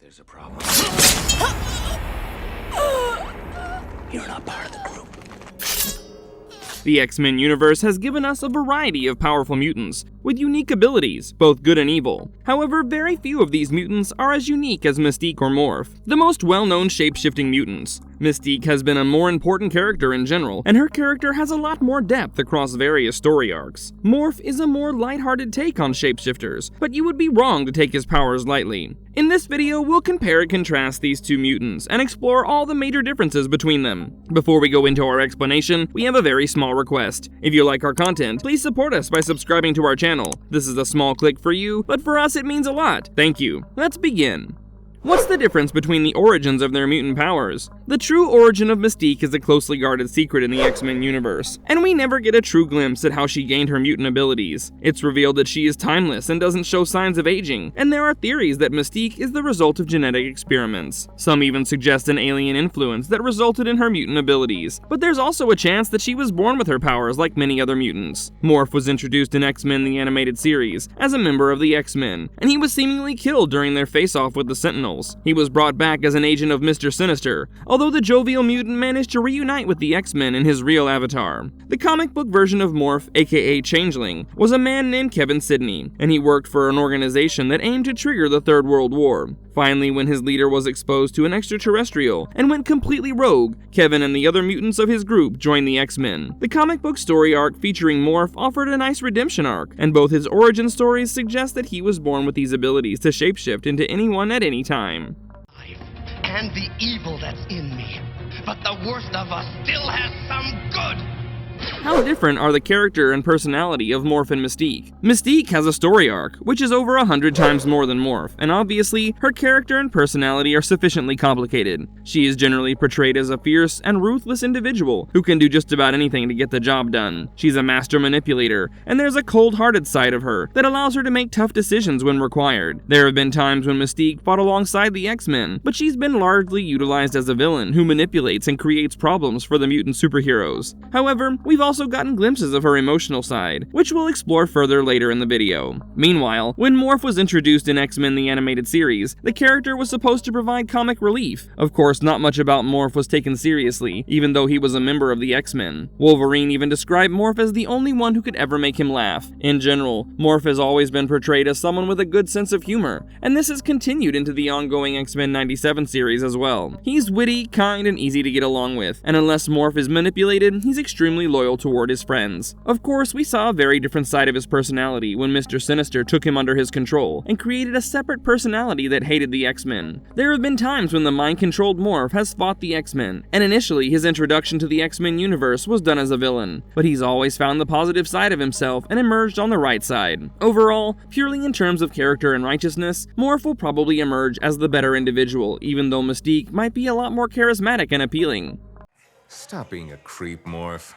There's a problem. You're not part of the group. The X-Men universe has given us a variety of powerful mutants, with unique abilities, both good and evil. However, very few of these mutants are as unique as Mystique or Morph, the most well-known shape-shifting mutants. Mystique has been a more important character in general, and her character has a lot more depth across various story arcs. Morph is a more lighthearted take on shapeshifters, but you would be wrong to take his powers lightly. In this video, we'll compare and contrast these two mutants, and explore all the major differences between them. Before we go into our explanation, we have a very small request. If you like our content, please support us by subscribing to our channel. This is a small click for you, but for us it means a lot. Thank you. Let's begin. What's the difference between the origins of their mutant powers? The true origin of Mystique is a closely guarded secret in the X-Men universe, and we never get a true glimpse at how she gained her mutant abilities. It's revealed that she is timeless and doesn't show signs of aging, and there are theories that Mystique is the result of genetic experiments. Some even suggest an alien influence that resulted in her mutant abilities, but there's also a chance that she was born with her powers like many other mutants. Morph was introduced in X-Men the Animated Series as a member of the X-Men, and he was seemingly killed during their face-off with the Sentinels. He was brought back as an agent of Mr. Sinister, although the jovial mutant managed to reunite with the X-Men in his real avatar. The comic book version of Morph, aka Changeling, was a man named Kevin Sidney, and he worked for an organization that aimed to trigger the Third World War. Finally, when his leader was exposed to an extraterrestrial and went completely rogue, Kevin and the other mutants of his group joined the X-Men. The comic book story arc featuring Morph offered a nice redemption arc, and both his origin stories suggest that he was born with these abilities to shapeshift into anyone at any time. And the evil that's in me, but the worst of us still has some good. How different are the character and personality of Morph and Mystique? Mystique has a story arc, which is over 100 times more than Morph, and obviously, her character and personality are sufficiently complicated. She is generally portrayed as a fierce and ruthless individual who can do just about anything to get the job done. She's a master manipulator, and there's a cold-hearted side of her that allows her to make tough decisions when required. There have been times when Mystique fought alongside the X-Men, but she's been largely utilized as a villain who manipulates and creates problems for the mutant superheroes. However, we've also gotten glimpses of her emotional side, which we'll explore further later in the video. Meanwhile, when Morph was introduced in X-Men the Animated Series, the character was supposed to provide comic relief. Of course, not much about Morph was taken seriously, even though he was a member of the X-Men. Wolverine even described Morph as the only one who could ever make him laugh. In general, Morph has always been portrayed as someone with a good sense of humor, and this has continued into the ongoing X-Men 97 series as well. He's witty, kind, and easy to get along with, and unless Morph is manipulated, he's extremely loyal toward his friends. Of course, we saw a very different side of his personality when Mr. Sinister took him under his control and created a separate personality that hated the X-Men. There have been times when the mind-controlled Morph has fought the X-Men, and initially his introduction to the X-Men universe was done as a villain, but he's always found the positive side of himself and emerged on the right side. Overall, purely in terms of character and righteousness, Morph will probably emerge as the better individual, even though Mystique might be a lot more charismatic and appealing. Stop being a creep, Morph.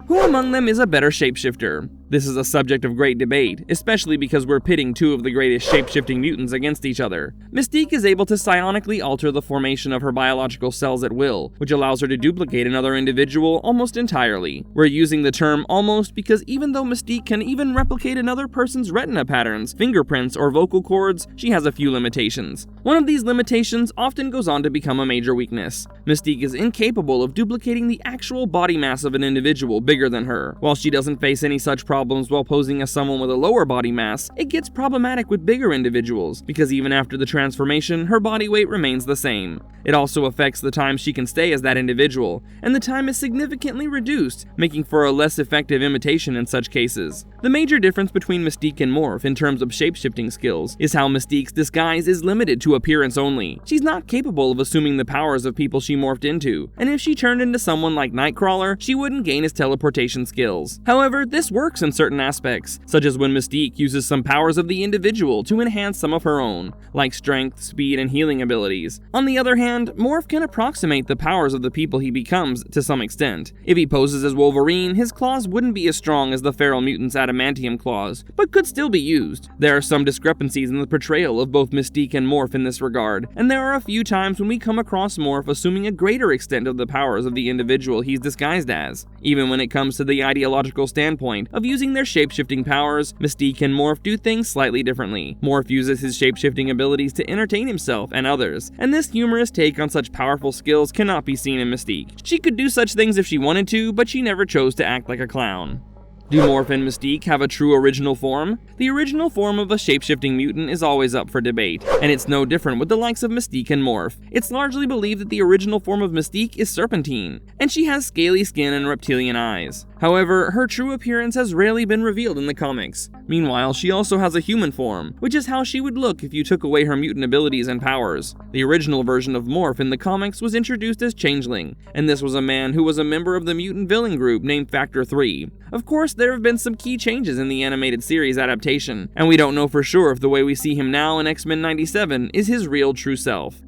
Who among them is a better shapeshifter? This is a subject of great debate, especially because we're pitting two of the greatest shapeshifting mutants against each other. Mystique is able to psionically alter the formation of her biological cells at will, which allows her to duplicate another individual almost entirely. We're using the term almost because even though Mystique can even replicate another person's retina patterns, fingerprints, or vocal cords, she has a few limitations. One of these limitations often goes on to become a major weakness. Mystique is incapable of duplicating the actual body mass of an individual bigger than her. While she doesn't face any such problems while posing as someone with a lower body mass, it gets problematic with bigger individuals, because even after the transformation, her body weight remains the same. It also affects the time she can stay as that individual, and the time is significantly reduced, making for a less effective imitation in such cases. The major difference between Mystique and Morph in terms of shapeshifting skills is how Mystique's disguise is limited to appearance only. She's not capable of assuming the powers of people she morphed into, and if she turned into someone like Nightcrawler, she wouldn't gain his teleportation skills. However, this works in certain aspects, such as when Mystique uses some powers of the individual to enhance some of her own, like strength, speed, and healing abilities. On the other hand, Morph can approximate the powers of the people he becomes to some extent. If he poses as Wolverine, his claws wouldn't be as strong as the feral mutant's adamantium claws, but could still be used. There are some discrepancies in the portrayal of both Mystique and Morph in this regard, and there are a few times when we come across Morph assuming a greater extent of the powers of the individual he's disguised as. Even when it comes to the ideological standpoint of using their shapeshifting powers, Mystique and Morph do things slightly differently. Morph uses his shapeshifting abilities to entertain himself and others, and this humorous take on such powerful skills cannot be seen in Mystique. She could do such things if she wanted to, but she never chose to act like a clown. Do Morph and Mystique have a true original form? The original form of a shapeshifting mutant is always up for debate, and it's no different with the likes of Mystique and Morph. It's largely believed that the original form of Mystique is serpentine, and she has scaly skin and reptilian eyes. However, her true appearance has rarely been revealed in the comics. Meanwhile, she also has a human form, which is how she would look if you took away her mutant abilities and powers. The original version of Morph in the comics was introduced as Changeling, and this was a man who was a member of the mutant villain group named Factor 3. Of course, there have been some key changes in the animated series adaptation, and we don't know for sure if the way we see him now in X-Men 97 is his real true self.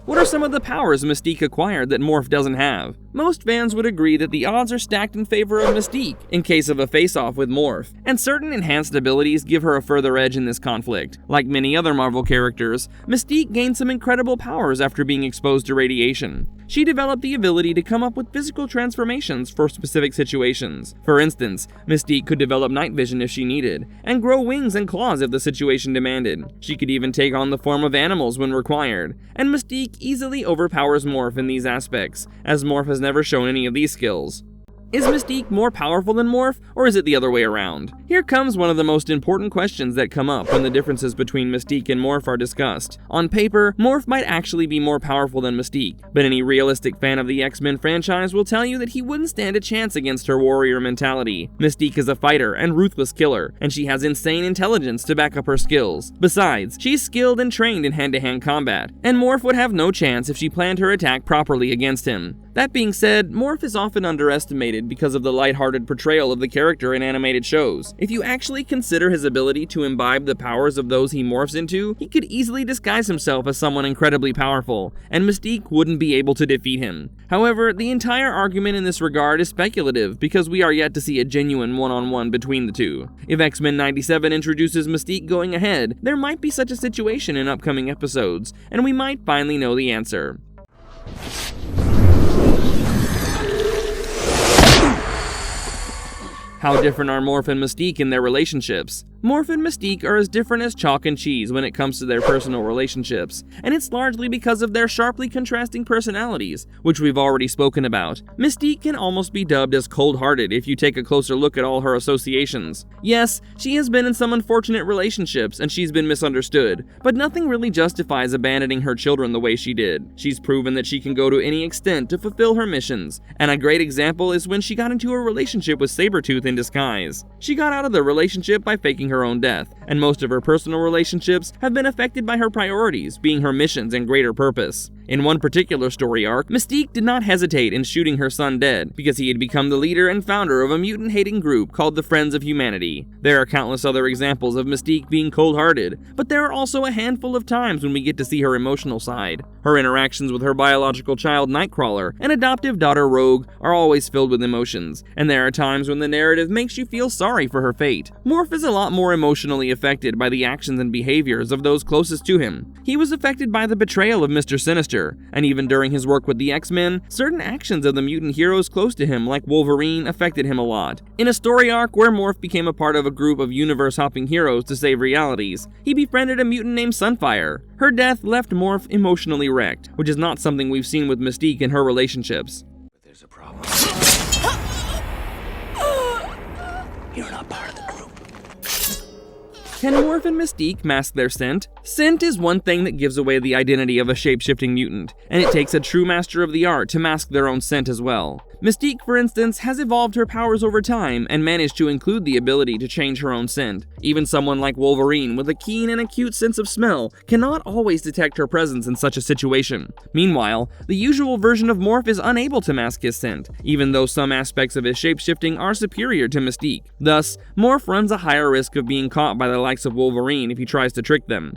What are some of the powers Mystique acquired that Morph doesn't have? Most fans would agree that the odds are stacked in favor of Mystique in case of a face-off with Morph, and certain enhanced abilities give her a further edge in this conflict. Like many other Marvel characters, Mystique gained some incredible powers after being exposed to radiation. She developed the ability to come up with physical transformations for specific situations. For instance, Mystique could develop night vision if she needed, and grow wings and claws if the situation demanded. She could even take on the form of animals when required, and Mystique easily overpowers Morph in these aspects, as Morph has never shown any of these skills. Is Mystique more powerful than Morph, or is it the other way around? Here comes one of the most important questions that come up when the differences between Mystique and Morph are discussed. On paper, Morph might actually be more powerful than Mystique, but any realistic fan of the X-Men franchise will tell you that he wouldn't stand a chance against her warrior mentality. Mystique is a fighter and ruthless killer, and she has insane intelligence to back up her skills. Besides, she's skilled and trained in hand-to-hand combat, and Morph would have no chance if she planned her attack properly against him. That being said, Morph is often underestimated because of the lighthearted portrayal of the character in animated shows. If you actually consider his ability to imbibe the powers of those he morphs into, he could easily disguise himself as someone incredibly powerful, and Mystique wouldn't be able to defeat him. However, the entire argument in this regard is speculative because we are yet to see a genuine one-on-one between the two. If X-Men 97 introduces Mystique going ahead, there might be such a situation in upcoming episodes, and we might finally know the answer. How different are Morph and Mystique in their relationships? Morph and Mystique are as different as chalk and cheese when it comes to their personal relationships, and it's largely because of their sharply contrasting personalities, which we've already spoken about. Mystique can almost be dubbed as cold-hearted if you take a closer look at all her associations. Yes, she has been in some unfortunate relationships and she's been misunderstood, but nothing really justifies abandoning her children the way she did. She's proven that she can go to any extent to fulfill her missions, and a great example is when she got into a relationship with Sabretooth in disguise. She got out of the relationship by faking her own death, and most of her personal relationships have been affected by her priorities, being her missions and greater purpose. In one particular story arc, Mystique did not hesitate in shooting her son dead because he had become the leader and founder of a mutant-hating group called the Friends of Humanity. There are countless other examples of Mystique being cold-hearted, but there are also a handful of times when we get to see her emotional side. Her interactions with her biological child Nightcrawler and adoptive daughter Rogue are always filled with emotions, and there are times when the narrative makes you feel sorry for her fate. Morph is a lot more emotionally affected by the actions and behaviors of those closest to him. He was affected by the betrayal of Mr. Sinister, and even during his work with the X-Men, certain actions of the mutant heroes close to him, like Wolverine, affected him a lot. In a story arc where Morph became a part of a group of universe-hopping heroes to save realities, he befriended a mutant named Sunfire. Her death left Morph emotionally wrecked, which is not something we've seen with Mystique in her relationships. But there's a problem. You're not part of the group. Can Morph and Mystique mask their scent? Scent is one thing that gives away the identity of a shape-shifting mutant, and it takes a true master of the art to mask their own scent as well. Mystique, for instance, has evolved her powers over time and managed to include the ability to change her own scent. Even someone like Wolverine, with a keen and acute sense of smell, cannot always detect her presence in such a situation. Meanwhile, the usual version of Morph is unable to mask his scent, even though some aspects of his shape-shifting are superior to Mystique. Thus, Morph runs a higher risk of being caught by the likes of Wolverine if he tries to trick them.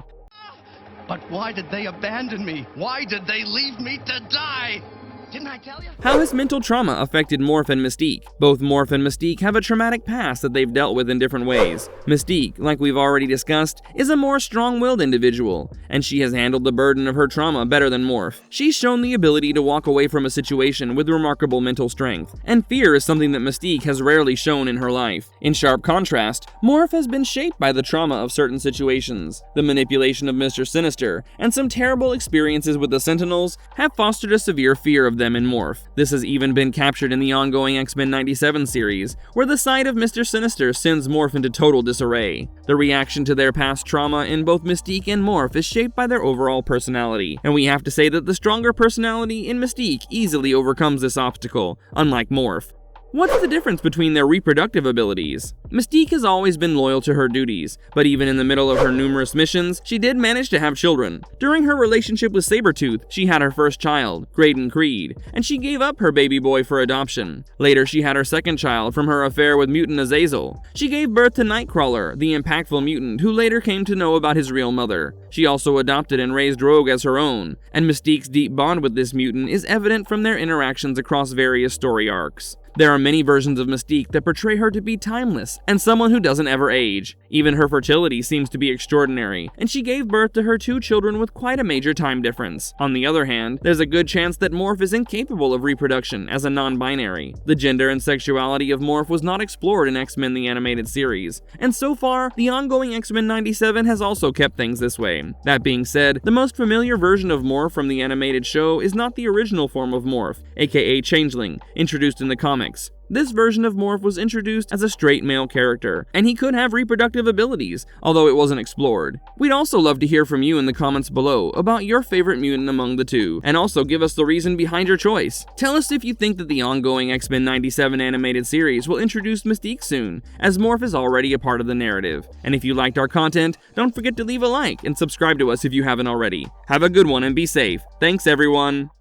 But why did they abandon me? Why did they leave me to die? Didn't I tell you? How has mental trauma affected Morph and Mystique? Both Morph and Mystique have a traumatic past that they've dealt with in different ways. Mystique, like we've already discussed, is a more strong-willed individual, and she has handled the burden of her trauma better than Morph. She's shown the ability to walk away from a situation with remarkable mental strength, and fear is something that Mystique has rarely shown in her life. In sharp contrast, Morph has been shaped by the trauma of certain situations. The manipulation of Mr. Sinister, and some terrible experiences with the Sentinels have fostered a severe fear of them in Morph. This has even been captured in the ongoing X-Men 97 series, where the sight of Mr. Sinister sends Morph into total disarray. The reaction to their past trauma in both Mystique and Morph is shaped by their overall personality, and we have to say that the stronger personality in Mystique easily overcomes this obstacle, unlike Morph. What's the difference between their reproductive abilities? Mystique has always been loyal to her duties, but even in the middle of her numerous missions, she did manage to have children. During her relationship with Sabretooth, she had her first child, Graydon Creed, and she gave up her baby boy for adoption. Later, she had her second child from her affair with Mutant Azazel. She gave birth to Nightcrawler, the impactful mutant who later came to know about his real mother. She also adopted and raised Rogue as her own, and Mystique's deep bond with this mutant is evident from their interactions across various story arcs. There are many versions of Mystique that portray her to be timeless and someone who doesn't ever age. Even her fertility seems to be extraordinary, and she gave birth to her 2 children with quite a major time difference. On the other hand, there's a good chance that Morph is incapable of reproduction as a non-binary. The gender and sexuality of Morph was not explored in X-Men the Animated Series, and so far, the ongoing X-Men 97 has also kept things this way. That being said, the most familiar version of Morph from the animated show is not the original form of Morph, aka Changeling, introduced in the comics. This version of Morph was introduced as a straight male character, and he could have reproductive abilities, although it wasn't explored. We'd also love to hear from you in the comments below about your favorite mutant among the two, and also give us the reason behind your choice. Tell us if you think that the ongoing X-Men 97 animated series will introduce Mystique soon, as Morph is already a part of the narrative. And if you liked our content, don't forget to leave a like and subscribe to us if you haven't already. Have a good one and be safe. Thanks everyone!